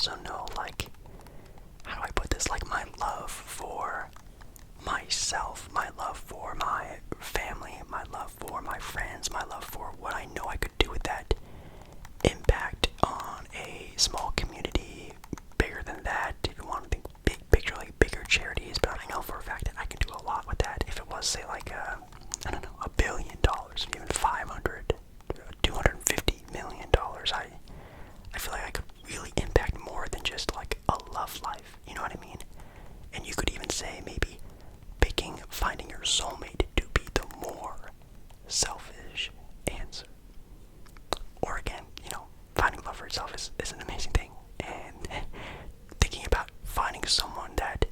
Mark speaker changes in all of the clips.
Speaker 1: also know, like, how do I put this? Like, my love for myself, my love for my family, my love for my friends, my love for what I know I could do with that impact on a small community, bigger than that, if you want to think big picture, like bigger charities. But I know for a fact that I can do a lot with that. If it was, say, like, I don't know, $1 billion, even 500, $250 million, I feel like I could really impact more than just like a love life, you know what I mean? And you could even say maybe finding your soulmate to be the more selfish answer. Or again, finding love for itself is an amazing thing. And thinking about finding someone that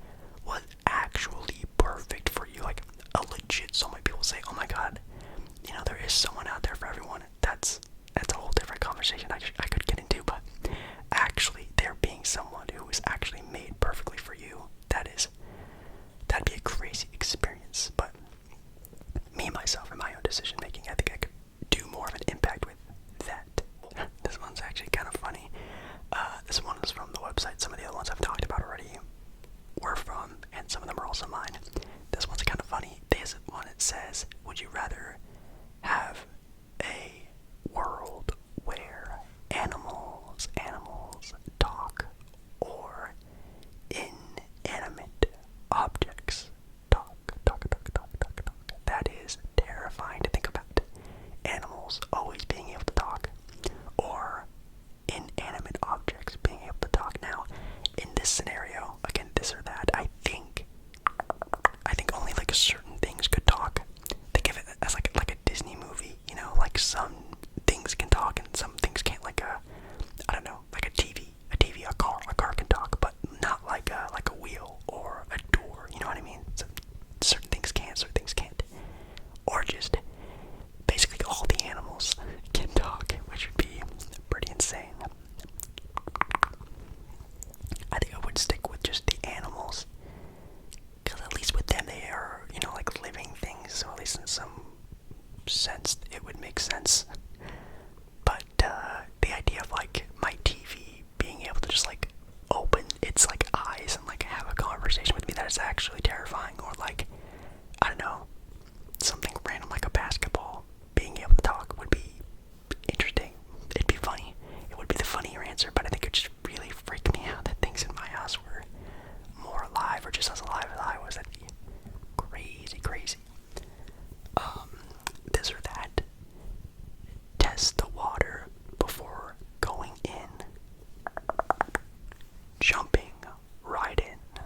Speaker 1: was actually perfect for you, like a legit soulmate. People say, oh my god, there is someone out there for everyone. That's a whole different conversation I could get into, but actually there being someone who is actually made perfectly for you, that'd be a crazy experience. But me, myself, and my own decision making, I think I could do more of an impact with that. This one's actually kind of funny. This one is from the website. Some of the other ones I've talked about already were from, and some of them are also mine. This one's kind of funny. There's one that says, would you rather have a world where animals talk, or inanimate objects talk? That is terrifying to think about. Animals always being able to talk, or inanimate objects being able to talk. Now, in this scenario, again, this or that, I think only like certain things could talk. Think of it as like a Disney movie, like some things can talk and some things can't. Like I don't know, like a TV, a car can talk, but not like a wheel or a door. You know what I mean? So certain things can, certain things can't. Or just basically all the animals can talk, which would be pretty insane. I think I would stick with just the animals, because at least with them they are, like living things, so at least in some sense it would make sense. But the idea of like my TV being able to just like open its like eyes and like have a conversation with me, that is actually terrifying. Or like, I don't know, something random like a basketball being able to talk would be interesting. It'd be funny. It would be the funnier answer, but I think it would just really freak me out that things in my house were more alive, or just as alive as I was. That'd be crazy. This or that. Test the water before going in. Jumping right in.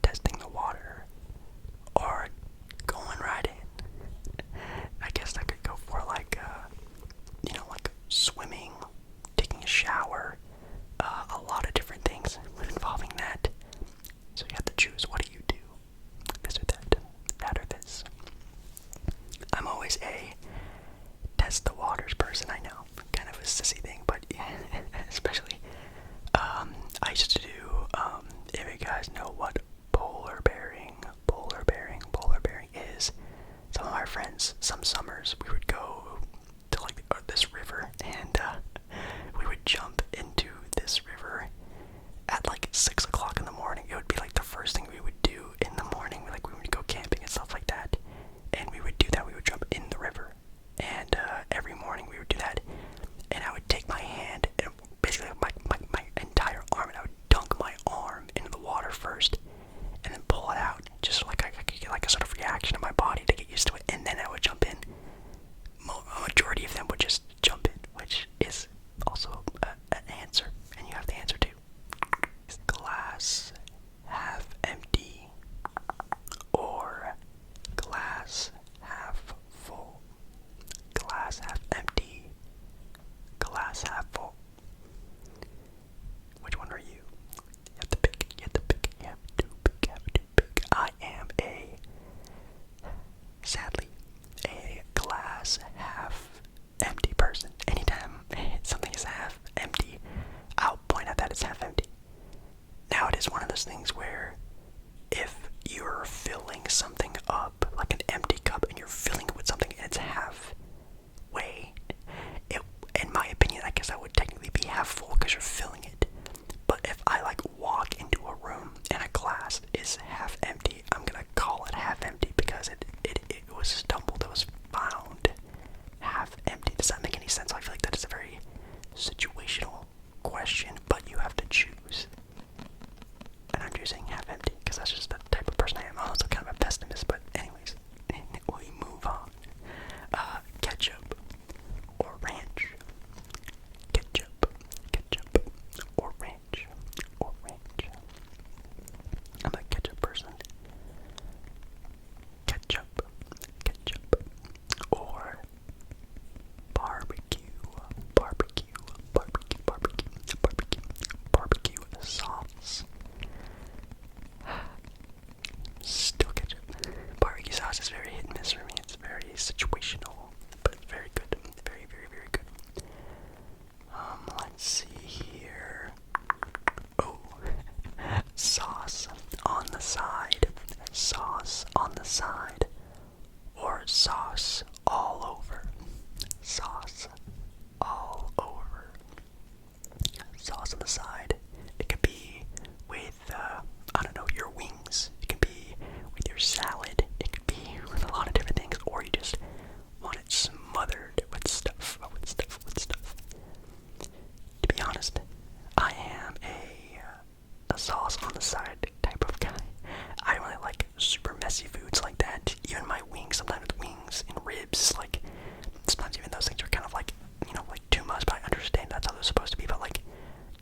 Speaker 1: Testing the water, or going right in. I guess I could go for like, like swimming, taking a shower, a lot of different things involving that. So you have to choose, what do you do? This or that or this. I'm always a test the waters person, I know. Kind of a sissy thing, but yeah, especially, I used to do, if you guys know what polar bearing is, some of our friends, some summers, we would go to like this river, and we would jump into this river at like 6 o'clock in the morning. It would be like the first thing we would do in the morning. We would go camping and stuff like that, and we would do that. We would jump in the river, and every morning we would do that. And I would take my hand and basically my entire arm, and I would dunk my arm into the water first, and then pull it out, just like I could get like a sort of reaction in my body to get used to it, and then I would jump in. A majority of them would just jump in, which is also an answer, and you have the answer too. Is glass half empty or glass half full? Glass half empty, glass half full. Which one are you? You have to pick. I am sadly, a glass half empty person. Anytime something is half empty, I'll point out that it's half empty. Now, it is one of those things where if you're filling something up, like an empty cup, and you're filling it with something and it's halfway, in my opinion, I guess that would technically be half full because you're filling it. a sauce on the side type of guy. I don't really like super messy foods like that. Even my wings, sometimes with wings and ribs, like sometimes even those things are kind of like, you know, like too much. But I understand that's how they're supposed to be. But like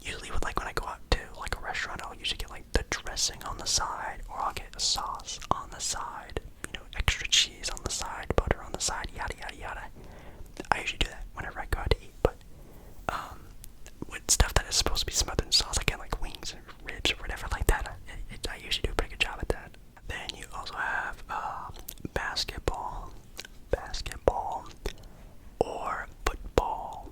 Speaker 1: usually with like when I go out to like a restaurant, I'll usually get like the dressing on the side, or I'll get a sauce on the side, you know, extra cheese on the side, butter on the side, yada yada yada. I usually do that whenever I go out to eat. But with stuff that is supposed to be smothered in sauce, again like wings or ribs or whatever like that, I usually do a pretty good job at that. Then you also have basketball, or football.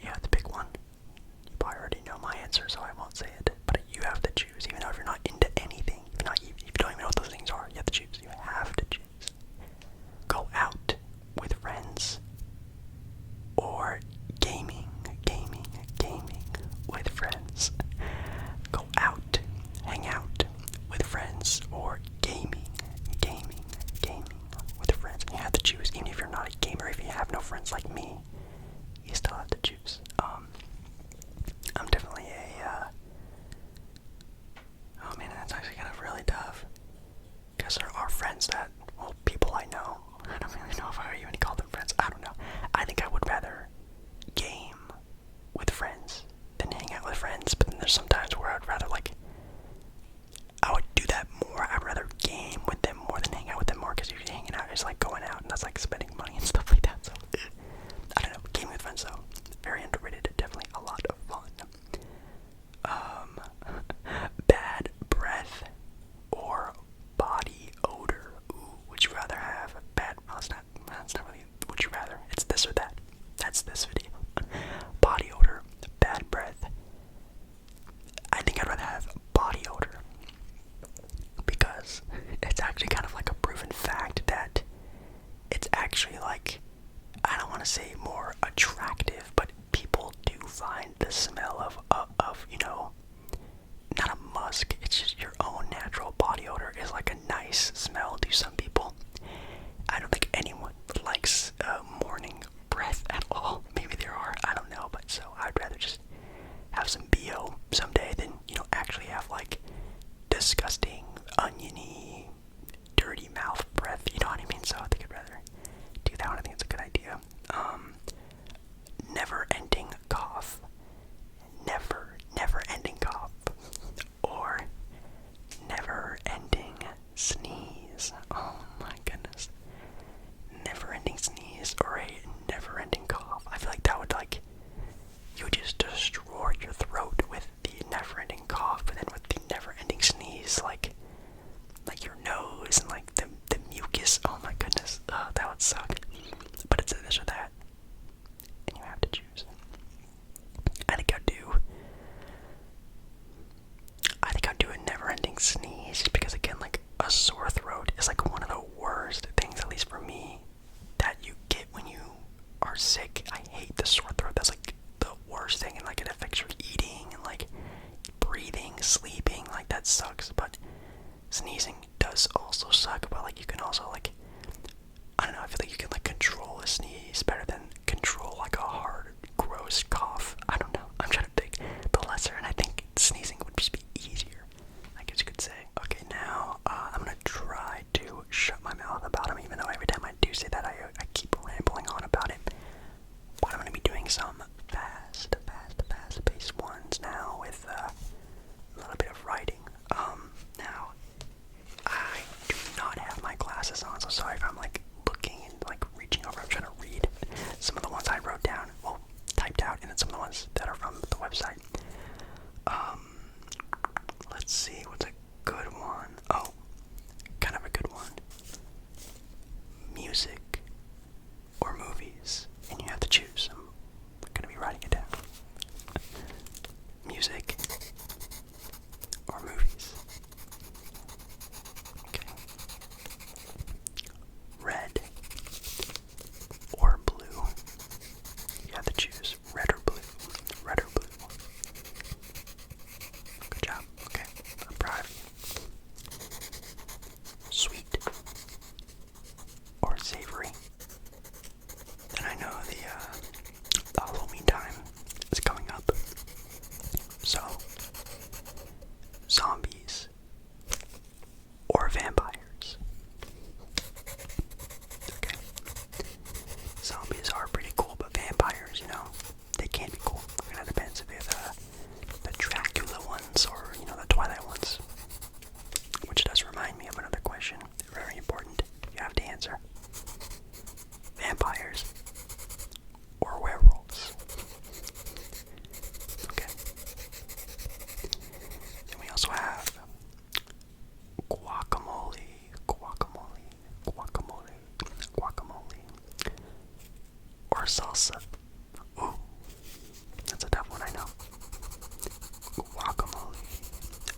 Speaker 1: Yeah, the big one. You probably already know my answer, so I won't say it. But you have to choose, even though if you're not into anything, if you don't even know what those things are, you have to choose. You have to choose. Go out with friends, or gaming with friends. Go out, hang out with friends, or gaming with friends. And you have to choose, even if you're not a gamer, if you have no friends like me, you still have to choose. I'm definitely oh man, that's actually kind of really tough. Because there are friends that, well, people I know, I don't really know if I even call them friends, I don't know. I think I would rather game with friends than hang out with friends, but then there's some times where I'd rather like, I would do that more. I'd rather game with them more than hang out with them more, because usually hanging out is like going out, and that's like spending money and stuff like that, so, I don't know, gaming with friends though, very underrated, definitely a lot of fun. Bad breath or body odor. Ooh, would you rather have bad, well, that's not really, would you rather, it's this or that, that's this video. Body odor, bad breath. I think I'd rather have body odor, because it's actually kind of like a proven fact that it's actually like, I don't want to say more attractive, but people do find the smell of, you know, not a musk, it's just your own natural body odor is like a nice smell to some people. I don't think anyone likes morning breath at all. Maybe there are, I don't know, but so I'd rather just have some BO someday than, you know, actually have like disgusting, oniony, dirty mouth breath, you know what I mean? So I think I'd rather do that one. I think it's a good idea. Never-ending cough. Never-ending cough. Or never-ending sneeze. Oh my goodness. Never-ending sneeze or a never-ending cough. I feel like that would like, you would just destroy your throat with the never-ending cough, and then with the never-ending sneeze, like your nose and like the mucus. Oh my goodness, that would suck. But it's this or that, and you have to choose. I think I'd do a never-ending sneeze, just because again, like a sore throat is like one of the worst things, at least for me, that you get when you are sick. I hate the sore throat. That's like the worst thing, and like it affects your eating and like breathing, sleeping. Like that sucks. But sneezing does also suck. But like you can also like, I don't know, I feel like you can like control a sneeze better than control like a hard, gross cough. I don't know. I'm trying to pick the lesser, and I think sneezing would just be easier, I guess you could say. Okay, now I'm gonna try to shut my mouth about him, even though every time I do say that, I keep rambling on about it. or salsa? Ooh, that's a tough one, I know. Guacamole,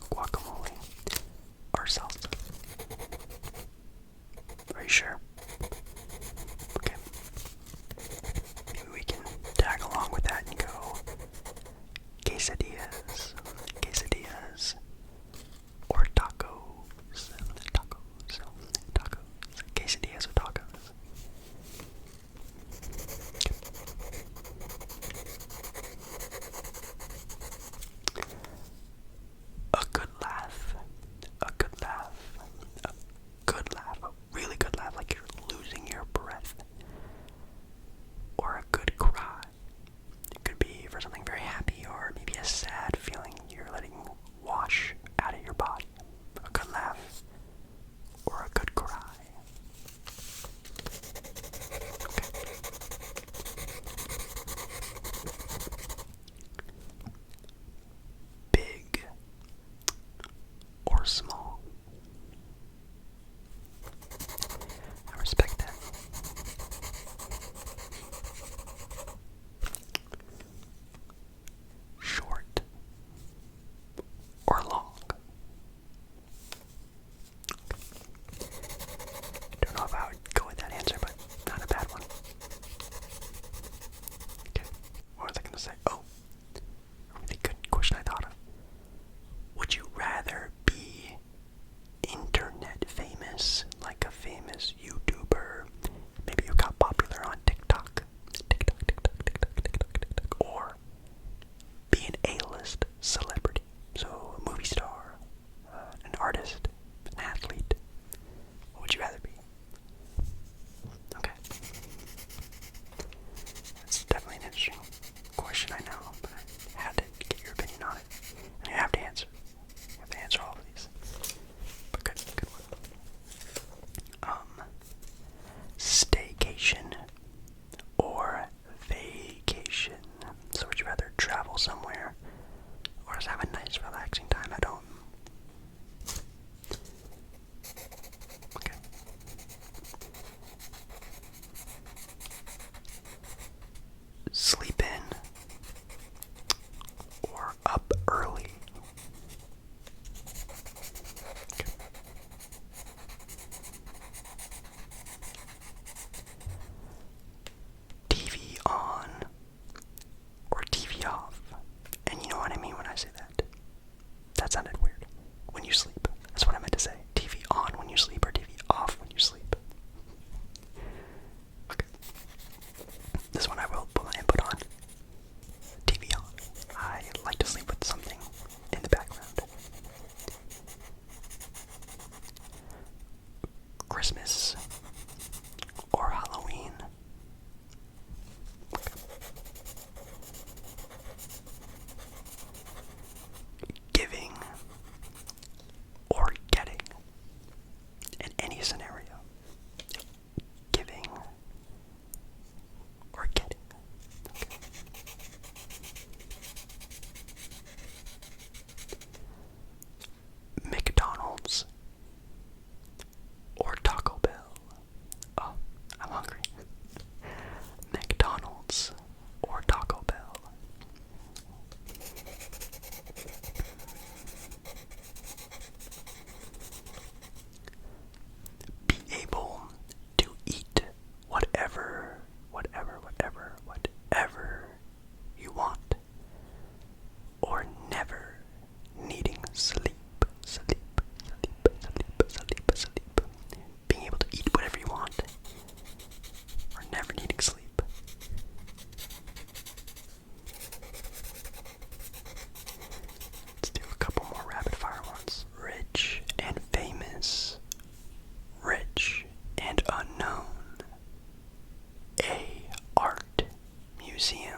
Speaker 1: guacamole, or salsa? Are you sure? Okay. Maybe we can tag along with that and go quesadillas, quesadillas, or tacos, tacos, tacos, quesadillas or tacos. A good laugh, a good laugh, a good laugh, a really good laugh, like you're losing your breath, or a good cry. It could be for something very happy, or maybe a sad feeling you're letting wash out of your body. A good laugh, or a good cry. Big or small. I respect that. Short or long. Don't know if I would go with that answer, but not a bad one. Okay, what was I gonna say? Oh, a really good question I thought of. Would you rather be internet famous, like a famous YouTuber? Maybe you got popular on TikTok, or be an A-list celebrity, so a movie star, an artist, an athlete? What would you rather be? Okay. That's definitely an interesting question, I know, but I had to get your opinion on it. And you have to answer. You have to answer all of these. But good one. Staycation or vacation? So would you rather travel somewhere or just have a nice relaxing time at home? Okay. Sleep in or up early? Okay. TV on or TV off? And you know what I mean when I say that. That sounded weird. When you sleep. That's what I meant to say. TV on when you sleep or TV off when you sleep. Okay. This one I will put my input on. TV on. I like to sleep with something in the background. Christmas or Halloween? Giving or getting? In any scenario. Giving or getting? Okay. McDonald's or Taco Bell? Oh, I'm hungry. McDonald's or Taco Bell? Be able to eat whatever you want, or never needing sleep. Being able to eat whatever you want, or never needing sleep. Let's do a couple more rapid fire ones. Rich and famous. Rich and unknown. A art museum